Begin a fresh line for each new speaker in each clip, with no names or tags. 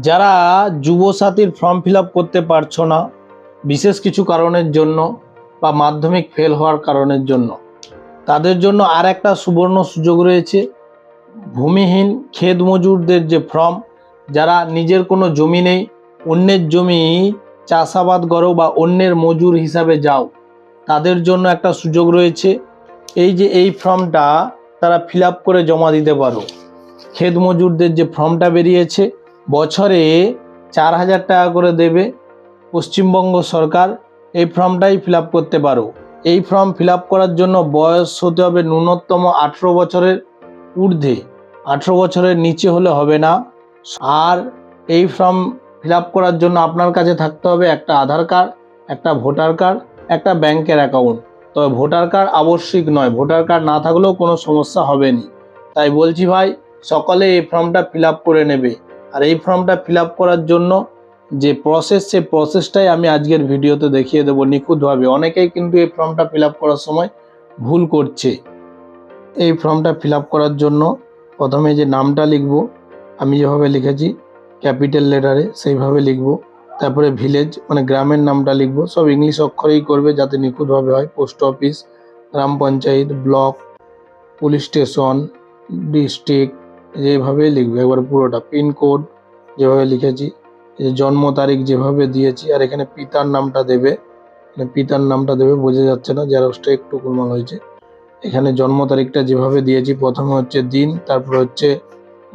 যারা যুবসাথীর form fill up করতে পারছো না বিশেষ কিছু কারণের জন্য বা মাধ্যমিক ফেল হওয়ার কারণের জন্য, তাদের জন্য আর একটা সুবর্ণ সুযোগ রয়েছে। ভূমিহীন ক্ষেত মজুরদের যে ফর্ম, যারা নিজের কোনো জমি নেই, অন্যের জমি চাষাবাদ করো বা অন্যের মজুর হিসাবে যাও, তাদের জন্য একটা সুযোগ রয়েছে। এই ফর্মটা তারা ফিল আপ করে জমা দিতে পারো। ক্ষেত মজুরদের যে ফর্মটা বেরিয়েছে, বছরে 4,000 টাকা করে দেবে পশ্চিমবঙ্গ সরকার। এই ফর্মটাই ফিল আপ করতে পারো। এই ফর্ম ফিল আপ করার জন্য বয়স হতে হবে ন্যূনতম 18 বছরের ঊর্ধ্বে, 18 বছরের নিচে হলে হবে না। আর এই ফর্ম ফিল আপ করার জন্য আপনার কাছে থাকতে হবে একটা আধার কার্ড, একটা ভোটার কার্ড, একটা ব্যাংকের অ্যাকাউন্ট। তবে ভোটার কার্ড আবশ্যিক নয়, ভোটার কার্ড না থাকলেও কোনো সমস্যা হবে না। তাই বলছি ভাই, সকলে এই ফর্মটা ফিল আপ করে নেবে। আর এই ফর্মটা ফিল আপ করার জন্য যে প্রসেস, সেই প্রসেসটাই আমি আজকের ভিডিওতে দেখিয়ে দেবো নিখুঁতভাবে। অনেকেই কিন্তু এই ফর্মটা ফিল আপ করার সময় ভুল করছে। এই ফর্মটা ফিল আপ করার জন্য প্রথমে যে নামটা লিখব, আমি যেভাবে লিখেছি ক্যাপিটাল লেটারে সেইভাবে লিখব। তারপরে ভিলেজ মানে গ্রামের নামটা লিখব, সব ইংলিশ অক্ষরেই করবে যাতে নিখুঁতভাবে হয়। পোস্ট অফিস, গ্রাম panchayat, block, police station, district, যেভাবে লিখবে একবার পুরোটা। পিনকোড যেভাবে লিখেছি, এই জন্ম তারিখ যেভাবে দিয়েছি, আর এখানে পিতার নামটা দেবে। পিতার নামটা দেবে, বোঝা যাচ্ছে না, জেরক্সটা একটু গোলমাল হয়েছে। এখানে জন্ম তারিখটা যেভাবে দিয়েছি, প্রথমে হচ্ছে দিন, তারপর হচ্ছে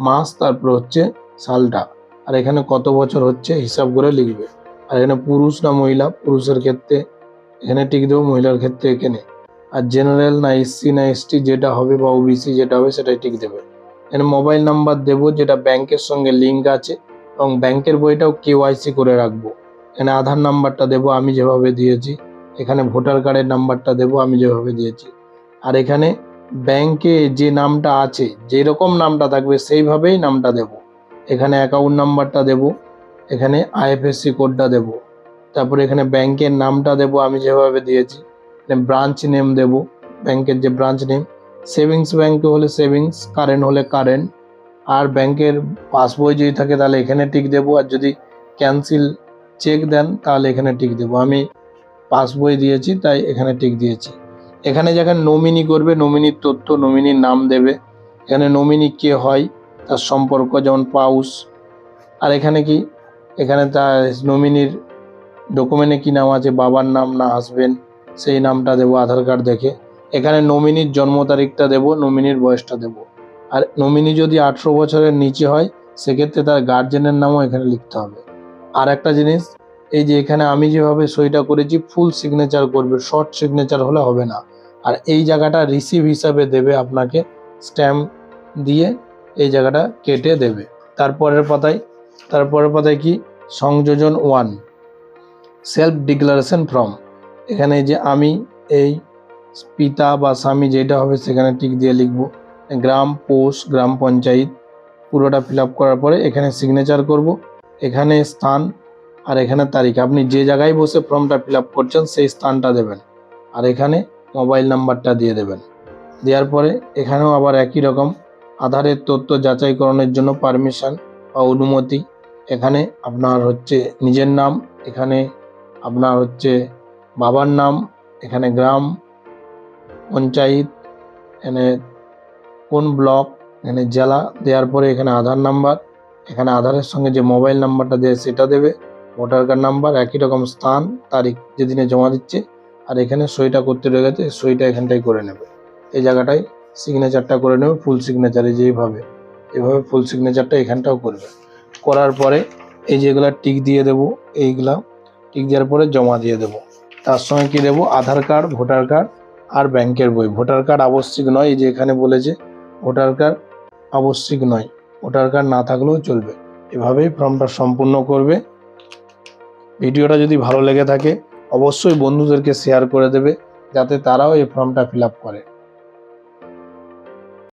মাস, তারপর হচ্ছে সালটা, আর এখানে কত বছর হচ্ছে হিসাব করে লিখবে। আর এখানে পুরুষ না মহিলা, পুরুষের ক্ষেত্রে এখানে টিক দেবো, মহিলার ক্ষেত্রে এখানে। আর জেনারেল না এসসি না এসটি যেটা হবে বা ওবিসি যেটা হবে সেটাই টিক দেবে। এখানে মোবাইল নাম্বার দেবো যেটা ব্যাংকের সঙ্গে লিঙ্ক আছে, এবং ব্যাংকের বইটাও কেওয়াইসি করে রাখবো। এখানে আধার নাম্বারটা দেবো আমি যেভাবে দিয়েছি, এখানে ভোটার কার্ডের নাম্বারটা দেবো আমি যেভাবে দিয়েছি। আর এখানে ব্যাংকে যে নামটা আছে, যেরকম নামটা থাকবে সেইভাবেই নামটা দেব। এখানে অ্যাকাউন্ট নাম্বারটা দেব, এখানে আইএফএসসি কোডটা দেব, তারপরে এখানে ব্যাংকের নামটা দেব আমি যেভাবে দিয়েছি। ব্রাঞ্চ নেম দেব, ব্যাংকের যে ব্রাঞ্চ নেম। সেভিংস ব্যাংকে হলে সেভিংস, কারেন্ট হলে কারেন্ট। আর ব্যাংকের পাসবই যদি থাকে তাহলে এখানে টিক দেব, আর যদি ক্যান্সেল চেক দেন তাহলে এখানে টিক দেব। আমি পাসবই দিয়েছি তাই এখানে টিক দিয়েছি। এখানে যেখানে নমিনি করবে, নমিনির তথ্য, নমিনির নাম দেবে। এখানে নমিনি কে হয় তার সম্পর্ক, যেমন পাউস। আর এখানে কি, এখানে তার নমিনির ডকুমেন্টে কী নাম আছে, বাবার নাম না হাজবেন্ড, সেই নামটা দেবো আধার কার্ড দেখে। এখানে নমিনির জন্ম তারিখটা দেবো, নমিনির বয়সটা দেবো। আর নমিনি যদি 18 বছরের নিচে হয় সেক্ষেত্রে তার গার্জেনের নামও এখানে লিখতে হবে। আর একটা জিনিস, এই যে এখানে আমি যেভাবে সইটা করেছি ফুল সিগনেচার করবে, শর্ট সিগনেচার হলে হবে না। আর এই জায়গাটা রিসিভ হিসাবে দেবে, আপনাকে স্ট্যাম্প দিয়ে এই জায়গাটা কেটে দেবে। তারপরের পাতায় কি, সংযোজন 1 সেলফ ডিক্লারেশন ফর্ম। এখানে যে আমি এই পিতা বা স্বামী যেটা হবে সেখানে টিক দিয়ে লিখব। গ্রাম, পোস্ট, গ্রাম পঞ্চায়েত পুরোটা ফিল আপ করার পরে এখানে সিগনেচার করব। এখানে স্থান আর এখানে তারিখ, আপনি যে জায়গায় বসে ফর্মটা ফিল আপ করছেন সেই স্থানটা দেবেন। আর এখানে মোবাইল নাম্বারটা দিয়ে দেবেন। দেওয়ার পরে এখানেও আবার একই রকম আধারের তথ্য যাচাইকরণের জন্য পারমিশন বা অনুমতি। এখানে আপনার হচ্ছে নিজের নাম, এখানে আপনার হচ্ছে বাবার নাম, এখানে গ্রাম পঞ্চায়েত, এখানে কোন ব্লক, এখানে জেলা। দেওয়ার পরে এখানে আধার নাম্বার, এখানে আধারের সঙ্গে যে মোবাইল নাম্বারটা দেয় সেটা দেবে। ভোটার কার্ড নাম্বার, একই রকম স্থান, তারিখ যেদিনে জমা দিচ্ছে। আর এখানে সইটা করতে রয়ে গেছে, সইটা এখানটাই করে নেবে। এই জায়গাটায় সিগনেচারটা করে নেবে, ফুল সিগনেচারে যেভাবে, এভাবে ফুল সিগনেচারটা এখানটাও করবে। করার পরে এই যেগুলা টিক দিয়ে দেবো, এইগুলা টিক দেওয়ার পরে জমা দিয়ে দেবো। তার সঙ্গে কি দেবো, আধার কার্ড, ভোটার কার্ড আর ব্যাংকের বই। ভোটার কার্ড আবশ্যিক নয়, এই যে এখানে বলেছে ভোটার কার্ড আবশ্যিক নয়, ভোটার কার্ড না থাকলেও চলবে। এভাবেই ফর্মটা সম্পূর্ণ করবে। ভিডিওটা যদি ভালো লেগে থাকে অবশ্যই বন্ধুদেরকে শেয়ার করে দেবে যাতে তারাও এই ফর্মটা ফিল আপ করে।